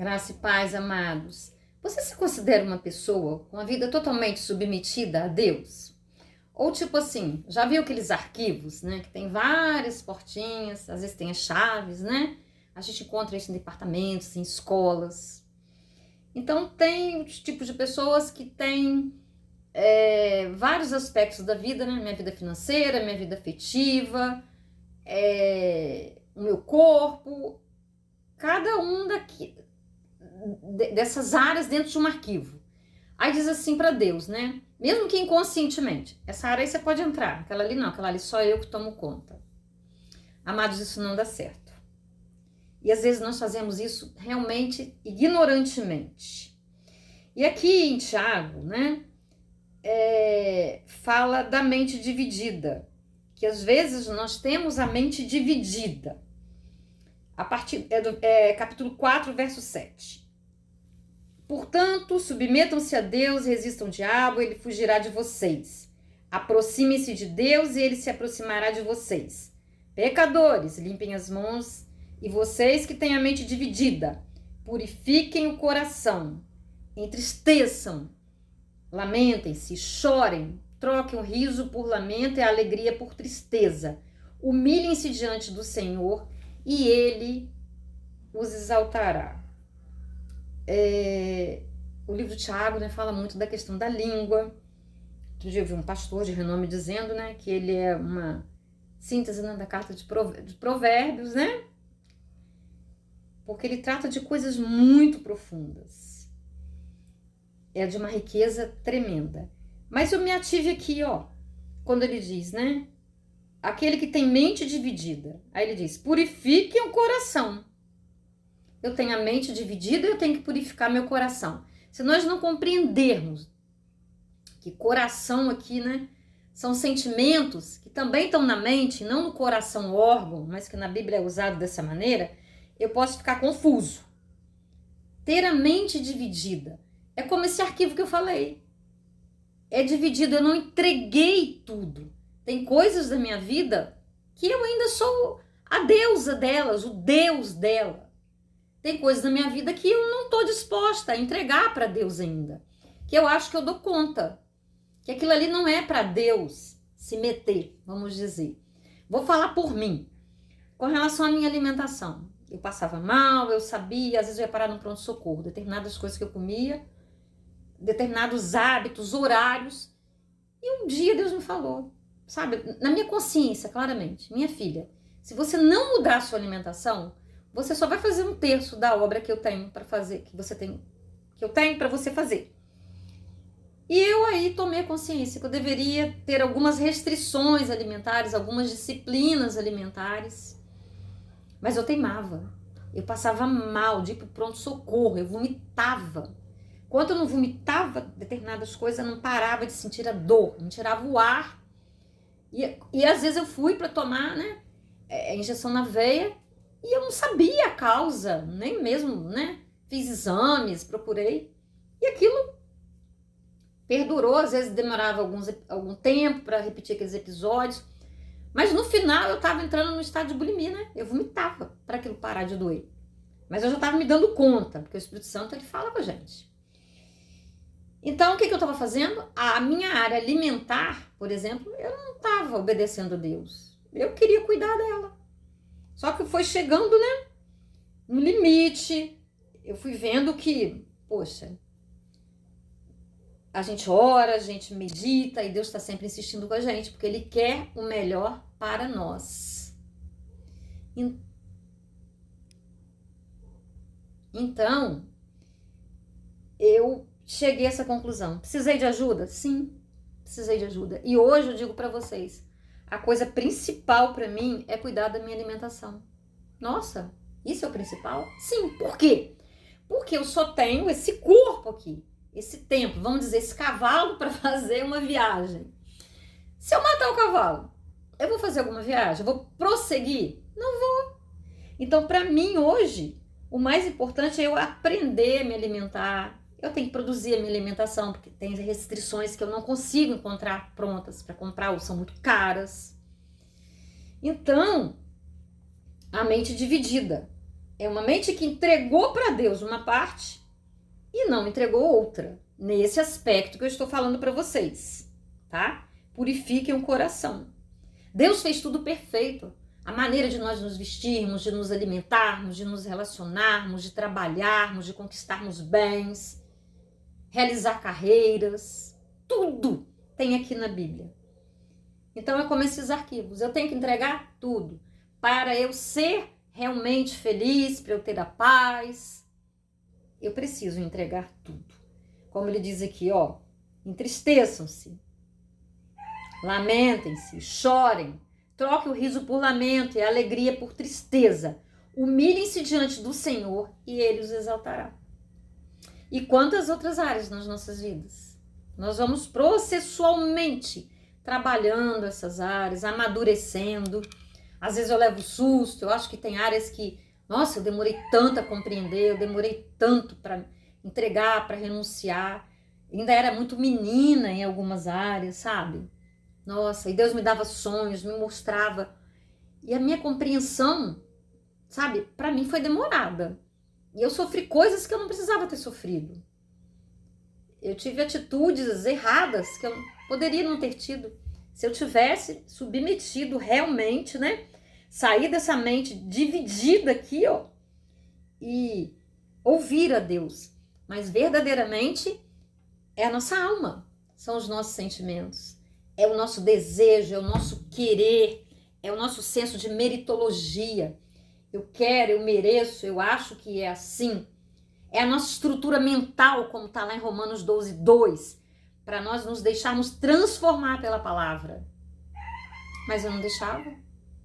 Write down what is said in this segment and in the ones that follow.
Graça e paz, amados. Você se considera uma pessoa com a vida totalmente submetida a Deus? Ou tipo assim, já viu aqueles arquivos, né? Que tem várias portinhas, às vezes tem as chaves, né? A gente encontra isso em departamentos, em escolas. Então tem os tipos de pessoas que têm vários aspectos da vida, né? Minha vida financeira, minha vida afetiva, o meu corpo, cada um dessas áreas dentro de um arquivo. Aí diz assim para Deus, né? Mesmo que inconscientemente, essa área aí você pode entrar, aquela ali não, aquela ali só eu que tomo conta. Amados, isso não dá certo. E às vezes nós fazemos isso realmente ignorantemente. E aqui em Tiago, né, fala da mente dividida, que às vezes nós temos a mente dividida. A partir capítulo 4, verso 7. Portanto, submetam-se a Deus, resistam ao diabo, ele fugirá de vocês. Aproximem-se de Deus e ele se aproximará de vocês. Pecadores, limpem as mãos, e vocês que têm a mente dividida, purifiquem o coração, entristeçam, lamentem-se, chorem, troquem o riso por lamento e a alegria por tristeza. Humilhem-se diante do Senhor e ele os exaltará. O livro de Tiago, né, fala muito da questão da língua. Outro dia eu vi um pastor de renome dizendo, né, que ele é uma síntese, né, da carta de Provérbios, né? Porque ele trata de coisas muito profundas. É de uma riqueza tremenda. Mas eu me ative aqui, ó, quando ele diz, né? Aquele que tem mente dividida. Aí ele diz, purifiquem o coração. Eu tenho a mente dividida, eu tenho que purificar meu coração. Se nós não compreendermos que coração aqui, né, são sentimentos que também estão na mente, não no coração órgão, mas que na Bíblia é usado dessa maneira, eu posso ficar confuso. Ter a mente dividida é como esse arquivo que eu falei. É dividido, eu não entreguei tudo. Tem coisas da minha vida que eu ainda sou a deusa delas, o Deus dela. Tem coisas da minha vida que eu não estou disposta a entregar para Deus ainda. Que eu acho que eu dou conta. Que aquilo ali não é para Deus se meter, vamos dizer. Vou falar por mim. Com relação à minha alimentação. Eu passava mal, eu sabia, às vezes eu ia parar no pronto-socorro. Determinadas coisas que eu comia, determinados hábitos, horários. E um dia Deus me falou, sabe? Na minha consciência, claramente. Minha filha, se você não mudar a sua alimentação, você só vai fazer um terço da obra que eu tenho para fazer, que eu tenho para você fazer. E eu aí tomei consciência que eu deveria ter algumas restrições alimentares, algumas disciplinas alimentares. Mas eu teimava. Eu passava mal, de ir pro pronto-socorro, eu vomitava. Quando eu não vomitava determinadas coisas, eu não parava de sentir a dor, não tirava o ar. E às vezes eu fui para tomar, né, injeção na veia, e eu não sabia a causa, nem mesmo, né? Fiz exames, procurei. E aquilo perdurou, às vezes demorava algum tempo para repetir aqueles episódios. Mas no final eu estava entrando no estado de bulimia, né? Eu vomitava para aquilo parar de doer. Mas eu já estava me dando conta, porque o Espírito Santo ele fala com a gente. Então o que eu estava fazendo? A minha área alimentar, por exemplo, eu não estava obedecendo a Deus. Eu queria cuidar dela. Só que foi chegando, né, no limite, eu fui vendo que, poxa, a gente ora, a gente medita e Deus está sempre insistindo com a gente, porque Ele quer o melhor para nós. Então, eu cheguei a essa conclusão. Precisei de ajuda? Sim, precisei de ajuda. E hoje eu digo para vocês, a coisa principal para mim é cuidar da minha alimentação. Nossa, isso é o principal? Sim, por quê? Porque eu só tenho esse corpo aqui, esse tempo, vamos dizer, esse cavalo para fazer uma viagem. Se eu matar o cavalo, eu vou fazer alguma viagem? Eu vou prosseguir? Não vou. Então, para mim, hoje, o mais importante é eu aprender a me alimentar. Eu tenho que produzir a minha alimentação, porque tem restrições que eu não consigo encontrar prontas para comprar, ou são muito caras. Então, a mente dividida É uma mente que entregou para Deus uma parte e não entregou outra. Nesse aspecto que eu estou falando para vocês, tá? Purifiquem o coração. Deus fez tudo perfeito. A maneira de nós nos vestirmos, de nos alimentarmos, de nos relacionarmos, de trabalharmos, de conquistarmos bens, realizar carreiras, tudo tem aqui na Bíblia. Então é como esses arquivos. Eu tenho que entregar tudo para eu ser realmente feliz, para eu ter a paz. Eu preciso entregar tudo. Como ele diz aqui, ó, entristeçam-se, lamentem-se, chorem, troque o riso por lamento e a alegria por tristeza. Humilhem-se diante do Senhor e Ele os exaltará. E quantas outras áreas nas nossas vidas? Nós vamos processualmente trabalhando essas áreas, amadurecendo. Às vezes eu levo susto, eu acho que tem áreas que, nossa, eu demorei tanto a compreender, eu demorei tanto para entregar, para renunciar. Ainda era muito menina em algumas áreas, sabe? Nossa, e Deus me dava sonhos, me mostrava. E a minha compreensão, sabe, para mim foi demorada. E eu sofri coisas que eu não precisava ter sofrido. Eu tive atitudes erradas que eu poderia não ter tido. Se eu tivesse submetido realmente, né? Sair dessa mente dividida aqui, ó, e ouvir a Deus. Mas verdadeiramente é a nossa alma, são os nossos sentimentos, é o nosso desejo, é o nosso querer, é o nosso senso de meritologia. Eu quero, eu mereço, eu acho que é assim. É a nossa estrutura mental, como está lá em Romanos 12:2, para nós nos deixarmos transformar pela palavra. Mas eu não deixava,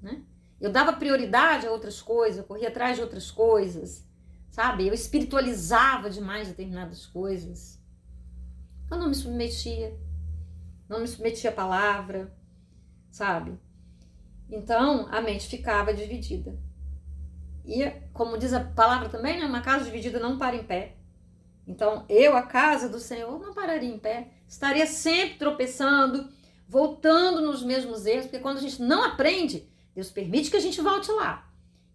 né? Eu dava prioridade a outras coisas, eu corria atrás de outras coisas, sabe? Eu espiritualizava demais determinadas coisas. Eu não me submetia à palavra, sabe? Então, a mente ficava dividida. E, como diz a palavra também, né? Uma casa dividida não para em pé. Então, eu, a casa do Senhor, não pararia em pé. Estaria sempre tropeçando, voltando nos mesmos erros, porque quando a gente não aprende, Deus permite que a gente volte lá.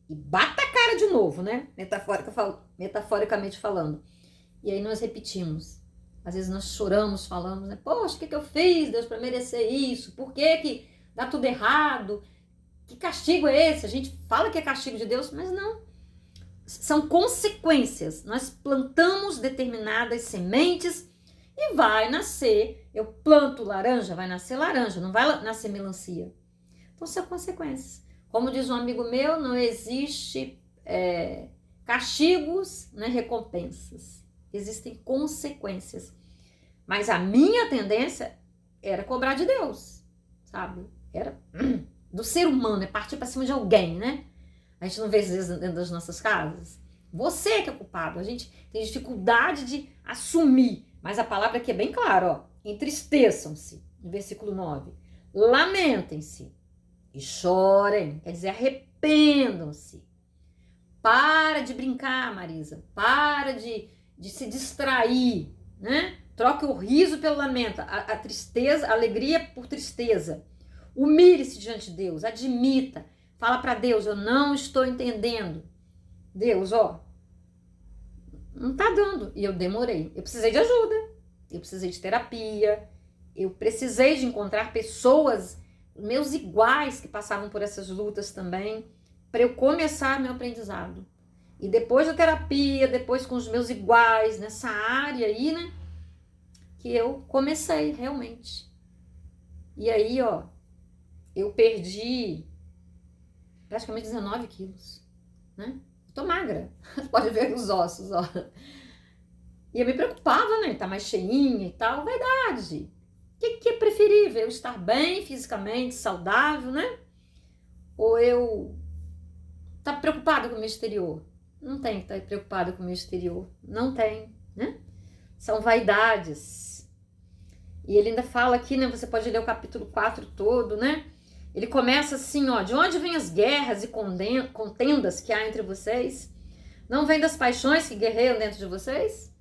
E bata a cara de novo, né? Metaforicamente falando. E aí nós repetimos. Às vezes nós choramos, falamos, né? Poxa, o que eu fiz, Deus, para merecer isso? Por que dá tudo errado? Que castigo é esse? A gente fala que é castigo de Deus, mas não. São consequências. Nós plantamos determinadas sementes e vai nascer. Eu planto laranja, vai nascer laranja, não vai nascer melancia. Então são consequências. Como diz um amigo meu, não existe castigos, né, recompensas. Existem consequências. Mas a minha tendência era cobrar de Deus, sabe? Era do ser humano, é partir para cima de alguém, né? A gente não vê às vezes dentro das nossas casas. Você que é culpado. A gente tem dificuldade de assumir. Mas a palavra aqui é bem clara, ó. Entristeçam-se, no versículo 9. Lamentem-se e chorem, quer dizer, arrependam-se. Para de brincar, Marisa. Para de se distrair, né? Troque o riso pelo lamento, a tristeza, a alegria por tristeza. Humilhe-se diante de Deus, admita. Fala para Deus, eu não estou entendendo. Deus, ó, não tá dando. E eu demorei. Eu precisei de ajuda. Eu precisei de terapia. Eu precisei de encontrar pessoas, meus iguais, que passavam por essas lutas também, para eu começar meu aprendizado. E depois da terapia, depois com os meus iguais, nessa área aí, né, que eu comecei realmente. E aí, ó, eu perdi praticamente 19 quilos, né? Tô magra, pode ver os ossos, ó. E eu me preocupava, né? Tá mais cheinha e tal, verdade. O que é preferível? Eu estar bem fisicamente, saudável, né? Ou eu estar preocupada com o meu exterior? Não tem que estar preocupada com o meu exterior. Não tem, né? São vaidades. E ele ainda fala aqui, né? Você pode ler o capítulo 4 todo, né? Ele começa assim, ó. De onde vêm as guerras e contendas que há entre vocês? Não vem das paixões que guerreiam dentro de vocês?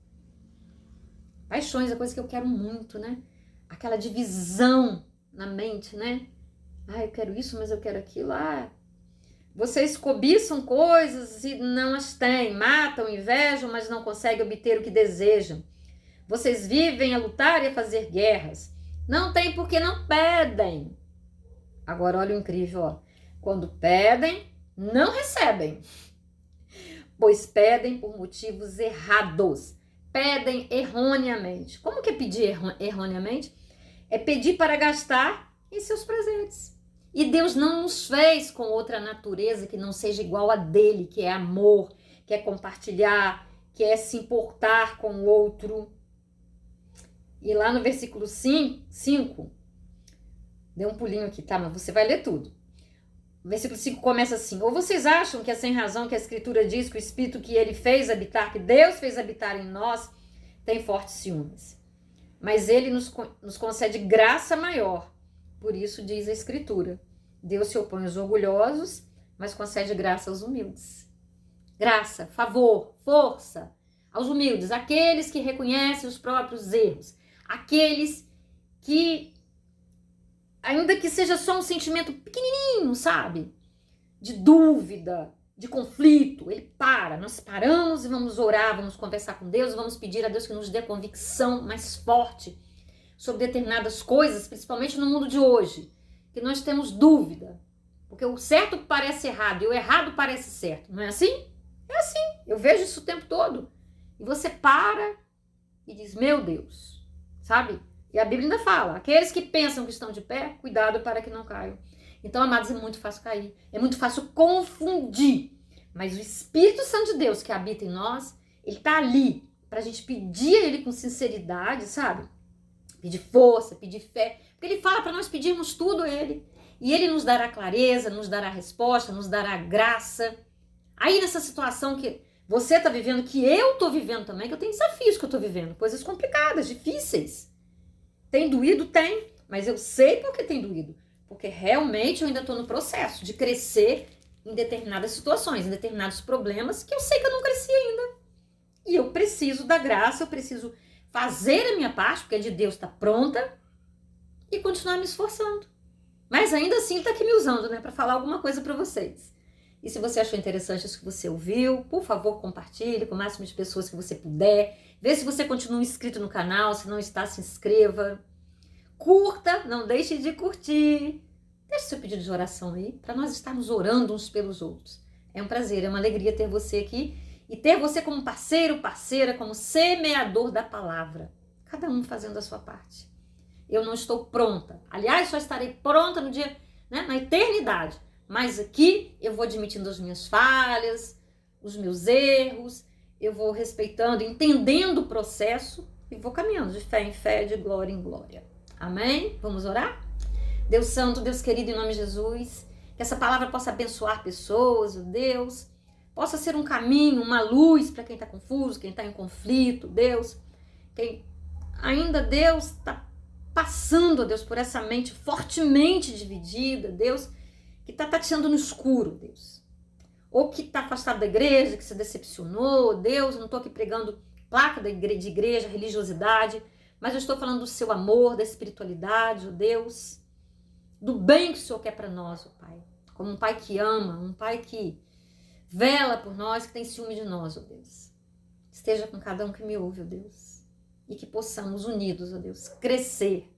Paixões é coisa que eu quero muito, né? Aquela divisão na mente, né? Ah, eu quero isso, mas eu quero aquilo. Ah, Vocês cobiçam coisas e não as têm, matam, invejam, mas não conseguem obter o que desejam. Vocês vivem a lutar e a fazer guerras. Não tem porque não pedem. Agora olha o incrível, ó. Quando pedem, não recebem, pois pedem por motivos errados. Pedem erroneamente. Como que é pedir erroneamente? É pedir para gastar em seus presentes. E Deus não nos fez com outra natureza que não seja igual a dele, que é amor, que é compartilhar, que é se importar com o outro. E lá no versículo 5, deu um pulinho aqui, tá? Mas você vai ler tudo. O versículo 5 começa assim: ou vocês acham que é sem razão que a Escritura diz que o Espírito que ele fez habitar, que Deus fez habitar em nós, tem fortes ciúmes. Mas ele nos concede graça maior. Por isso diz a Escritura: Deus se opõe aos orgulhosos, mas concede graça aos humildes. Graça, favor, força aos humildes, aqueles que reconhecem os próprios erros, aqueles que, ainda que seja só um sentimento pequenininho, sabe? De dúvida, de conflito, ele para. Nós paramos e vamos orar, vamos conversar com Deus, vamos pedir a Deus que nos dê convicção mais forte sobre determinadas coisas, principalmente no mundo de hoje, que nós temos dúvida, porque o certo parece errado e o errado parece certo, não é assim? É assim, eu vejo isso o tempo todo. E você para e diz, meu Deus, sabe? E a Bíblia ainda fala, aqueles que pensam que estão de pé, cuidado para que não caiam. Então, amados, é muito fácil cair, é muito fácil confundir, mas o Espírito Santo de Deus que habita em nós, ele está ali para a gente pedir a ele com sinceridade, sabe? Pedir força, pedir fé, porque ele fala para nós pedirmos tudo a ele, e ele nos dará clareza, nos dará resposta, nos dará graça. Aí nessa situação que você está vivendo, que eu estou vivendo também, que eu tenho desafios que eu estou vivendo, coisas complicadas, difíceis. Tem doído? Tem, mas eu sei por que tem doído, porque realmente eu ainda estou no processo de crescer em determinadas situações, em determinados problemas que eu sei que eu não cresci ainda. E eu preciso da graça, eu preciso fazer a minha parte, porque a de Deus está pronta, e continuar me esforçando. Mas ainda assim ele está aqui me usando, né, para falar alguma coisa para vocês. E se você achou interessante isso que você ouviu, por favor, compartilhe com o máximo de pessoas que você puder. Vê se você continua inscrito no canal, se não está, se inscreva. Curta, não deixe de curtir. Deixe seu pedido de oração aí, para nós estarmos orando uns pelos outros. É um prazer, é uma alegria ter você aqui e ter você como parceiro, parceira, como semeador da palavra. Cada um fazendo a sua parte. Eu não estou pronta. Aliás, só estarei pronta no dia, né, na eternidade. Mas aqui eu vou admitindo as minhas falhas, os meus erros, eu vou respeitando, entendendo o processo e vou caminhando de fé em fé, de glória em glória. Amém? Vamos orar? Deus Santo, Deus querido, em nome de Jesus, que essa palavra possa abençoar pessoas, Deus, possa ser um caminho, uma luz para quem está confuso, quem está em conflito, Deus, quem ainda, Deus, está passando, Deus, por essa mente fortemente dividida, Deus, que está tateando no escuro, Deus, ou que está afastado da igreja, que se decepcionou, Deus, eu não estou aqui pregando placa de igreja, religiosidade, mas eu estou falando do seu amor, da espiritualidade, ó Deus, do bem que o Senhor quer para nós, ó Pai, como um Pai que ama, um Pai que vela por nós, que tem ciúme de nós, ó Deus. Esteja com cada um que me ouve, ó Deus, e que possamos unidos, ó Deus, crescer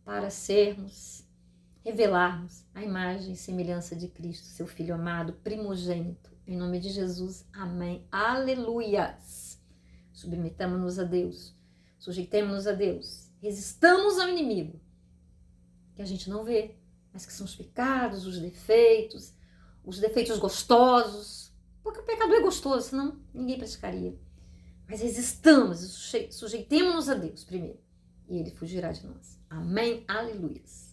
para sermos, revelarmos a imagem e semelhança de Cristo, seu Filho amado, primogênito. Em nome de Jesus, amém. Aleluias. Submetamos-nos a Deus, sujeitemos-nos a Deus, resistamos ao inimigo, que a gente não vê, mas que são os pecados, os defeitos gostosos, porque o pecado é gostoso, senão ninguém praticaria. Mas resistamos, sujeitemos-nos a Deus primeiro, e ele fugirá de nós. Amém. Aleluias.